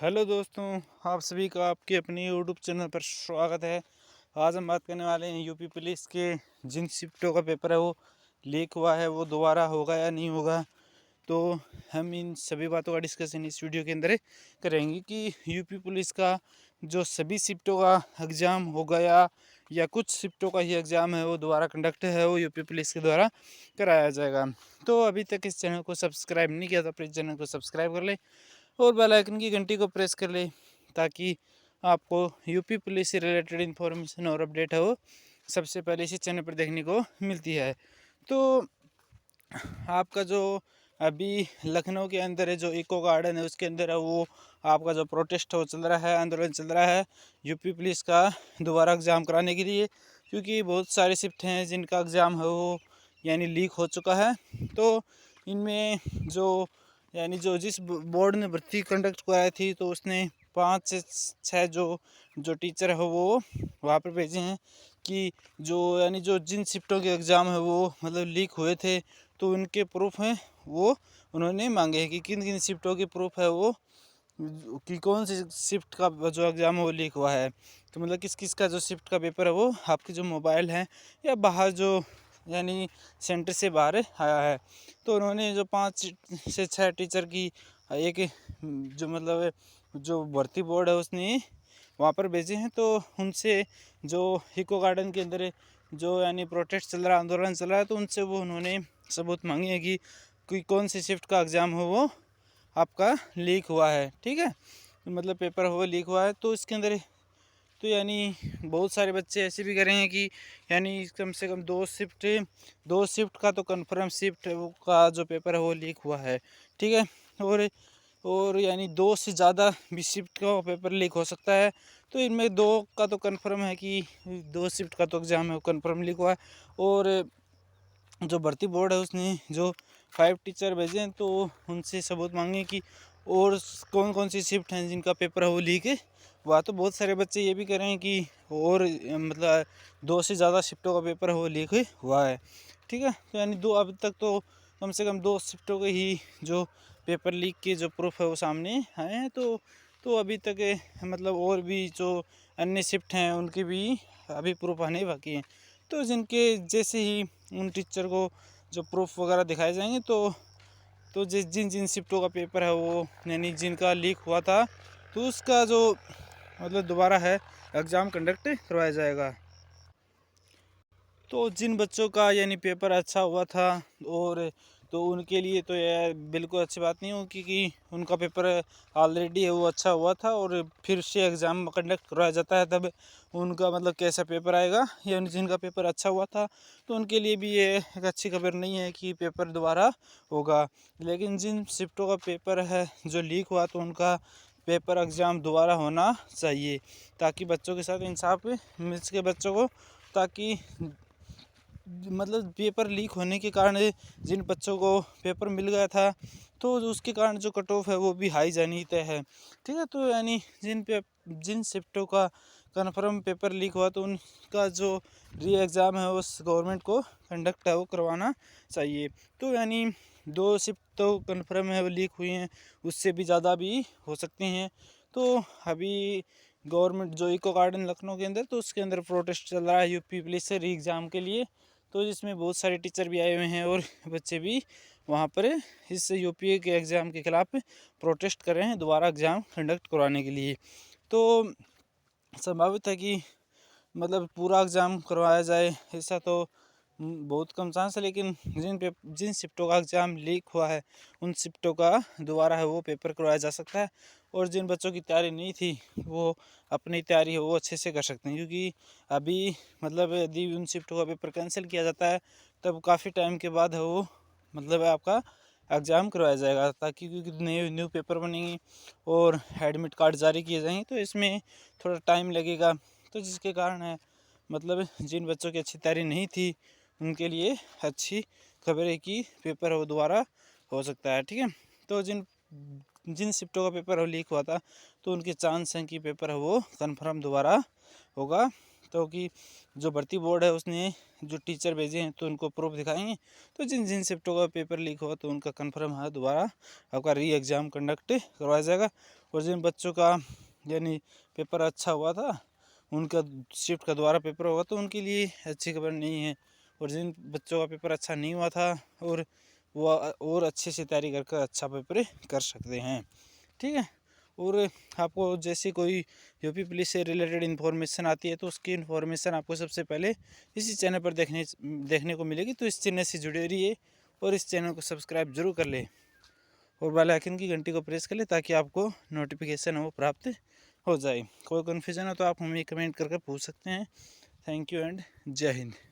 Hello दोस्तों, आप सभी का आपके अपने यूट्यूब चैनल पर स्वागत है। आज हम बात करने वाले हैं यूपी पुलिस के जिन शिफ्टों का पेपर है वो लीक हुआ है, वो दोबारा होगा या नहीं होगा। तो हम इन सभी बातों का डिस्कशन इस वीडियो के अंदर करेंगे कि यूपी पुलिस का जो सभी शिफ्टों का एग्ज़ाम हो गया या कुछ शिफ्टों का ही एग्ज़ाम है वो दोबारा कंडक्ट है, वो यूपी पुलिस के द्वारा कराया जाएगा। तो अभी तक इस चैनल को सब्सक्राइब नहीं किया तो प्लीज़ चैनल को सब्सक्राइब कर ले और बेल आइकन की घंटी को प्रेस कर ले ताकि आपको यूपी पुलिस से रिलेटेड इन्फॉर्मेशन और अपडेट है वो सबसे पहले इसी चैनल पर देखने को मिलती है। तो आपका जो अभी लखनऊ के अंदर है जो इको गार्डन है उसके अंदर है वो आपका जो प्रोटेस्ट हो चल रहा है, आंदोलन चल रहा है यूपी पुलिस का दोबारा एग्ज़ाम कराने के लिए, क्योंकि बहुत सारे शिफ्ट हैं जिनका एग्ज़ाम है वो यानी लीक हो चुका है। तो इनमें जो यानी जो जिस बोर्ड ने भर्ती कंडक्ट कराई थी तो उसने 5 से 6 जो टीचर है वो वहाँ पर भेजे हैं कि जो यानी जो जिन शिफ्टों के एग्ज़ाम है वो मतलब लीक हुए थे तो उनके प्रूफ हैं वो उन्होंने मांगे हैं कि किन किन शिफ्टों के प्रूफ है वो कि कौन सी शिफ्ट का जो एग्ज़ाम है वो लीक हुआ है। तो मतलब किस किस का जो शिफ्ट का पेपर है वो आपके जो मोबाइल है या बाहर जो यानी सेंटर से बाहर आया है। तो उन्होंने जो 5 से 6 टीचर की एक जो मतलब जो भर्ती बोर्ड है उसने वहाँ पर भेजे हैं। तो उनसे जो इको गार्डन के अंदर जो यानी प्रोटेस्ट चल रहा है, आंदोलन चल रहा है, तो उनसे वो उन्होंने सबूत मांगे हैं कि कौन सी शिफ्ट का एग्ज़ाम हो वो आपका लीक हुआ है। ठीक है, मतलब पेपर हो लीक हुआ है। तो इसके अंदर तो यानी बहुत सारे बच्चे ऐसे भी करें हैं कि यानी कम से कम 2 शिफ्ट का तो कन्फर्म शिफ्ट का जो पेपर है वो लीक हुआ है। ठीक है, और यानी 2 से ज़्यादा भी शिफ्ट का पेपर लीक हो सकता है। तो इनमें 2 का तो कन्फर्म है कि 2 शिफ्ट का तो एग्ज़ाम है वो कन्फर्म लीक हुआ है। और जो भर्ती बोर्ड है उसने जो 5 टीचर भेजे हैं तो उनसे सबूत मांगे कि और कौन कौन सी शिफ्ट हैं जिनका पेपर है वो लीक है। वह तो बहुत सारे बच्चे ये भी कह रहे हैं कि और मतलब 2 से ज़्यादा शिफ्टों का पेपर है वो लीक हुआ है। ठीक है, तो यानी दो अब तक तो कम से कम 2 शिफ्टों के ही जो पेपर लीक के जो प्रूफ है वो सामने आए हैं। तो अभी तक मतलब और भी जो अन्य शिफ्ट हैं उनके भी अभी प्रूफ आने बाकी हैं। तो जिनके जैसे ही उन टीचर को जो प्रूफ वगैरह दिखाए जाएंगे तो जिस जिन जिन शिफ्टों का पेपर है वो यानी जिनका लीक हुआ था तो उसका जो मतलब दोबारा है एग्ज़ाम कंडक्ट करवाया जाएगा। तो जिन बच्चों का यानी पेपर अच्छा हुआ था और तो उनके लिए तो यह बिल्कुल अच्छी बात नहीं होगी कि उनका पेपर ऑलरेडी है वो अच्छा हुआ था और फिर से एग्ज़ाम कंडक्ट करवाया जाता है तब उनका मतलब कैसा पेपर आएगा। या जिनका पेपर अच्छा हुआ था तो उनके लिए भी ये एक अच्छी खबर नहीं है कि पेपर दोबारा होगा। लेकिन जिन शिफ्टों का पेपर है जो लीक हुआ तो उनका पेपर एग्ज़ाम दोबारा होना चाहिए ताकि बच्चों के साथ इंसाफ मिल सके बच्चों को। ताकि मतलब पेपर लीक होने के कारण जिन बच्चों को पेपर मिल गया था तो उसके कारण जो कट ऑफ है वो भी हाई जानी तय है। ठीक है, तो यानी जिन शिफ्टों का कन्फर्म पेपर लीक हुआ तो उनका जो री एग्ज़ाम है उस गवर्नमेंट को कंडक्ट है वो करवाना चाहिए। तो यानी 2 शिफ्ट तो कन्फर्म है वो लीक हुई हैं, उससे भी ज़्यादा भी हो सकती हैं। तो अभी गवर्नमेंट जो इको गार्डन लखनऊ के अंदर तो उसके अंदर प्रोटेस्ट चल रहा है यूपी पुलिस से री एग्ज़ाम के लिए। तो जिसमें बहुत सारे टीचर भी आए हुए हैं और बच्चे भी वहाँ पर इस यूपी के एग्ज़ाम के ख़िलाफ़ प्रोटेस्ट कर रहे हैं दोबारा एग्ज़ाम कंडक्ट करवाने के लिए। तो संभावित है कि मतलब पूरा एग्ज़ाम करवाया जाए ऐसा तो बहुत कम चांस है। लेकिन जिन शिफ्टों का एग्ज़ाम लीक हुआ है उन शिफ्टों का दोबारा है वो पेपर करवाया जा सकता है। और जिन बच्चों की तैयारी नहीं थी वो अपनी तैयारी है वो अच्छे से कर सकते हैं, क्योंकि अभी मतलब यदि उन शिफ्टों का पेपर कैंसिल किया जाता है तब काफ़ी टाइम के बाद है वो मतलब आपका एग्ज़ाम करवाया जाएगा ताकि क्योंकि न्यू पेपर बनेंगे और एडमिट कार्ड जारी किए जाएंगे तो इसमें थोड़ा टाइम लगेगा। तो जिसके कारण है मतलब जिन बच्चों की अच्छी तैयारी नहीं थी उनके लिए अच्छी खबर है कि पेपर वो दोबारा हो सकता है। ठीक है, तो जिन जिन शिफ्टों का पेपर लीक हुआ था तो उनके चांस हैं कि पेपर है वो कन्फर्म दोबारा होगा। तो कि जो भर्ती बोर्ड है उसने जो टीचर भेजे हैं तो उनको प्रूफ दिखाएंगे। तो जिन जिन शिफ्टों का पेपर लीक हुआ तो उनका कंफर्म है दोबारा आपका री एग्ज़ाम कंडक्ट करवाया जाएगा। और जिन बच्चों का यानी पेपर अच्छा हुआ था उनका शिफ्ट का दोबारा पेपर होगा तो उनके लिए अच्छी खबर नहीं है। और जिन बच्चों का पेपर अच्छा नहीं हुआ था और वो और अच्छे से तैयारी करके अच्छा पेपर कर सकते हैं। ठीक है। और आपको जैसे कोई यूपी पुलिस से रिलेटेड इन्फॉर्मेशन आती है तो उसकी इन्फॉर्मेशन आपको सबसे पहले इसी चैनल पर देखने को मिलेगी। तो इस चैनल से जुड़े रहिए और इस चैनल को सब्सक्राइब जरूर कर ले और बेल आइकन की घंटी को प्रेस कर ले ताकि आपको नोटिफिकेशन वो प्राप्त हो जाए। कोई कन्फ्यूजन हो तो आप हमें कमेंट करके पूछ सकते हैं। थैंक यू एंड जय हिंद।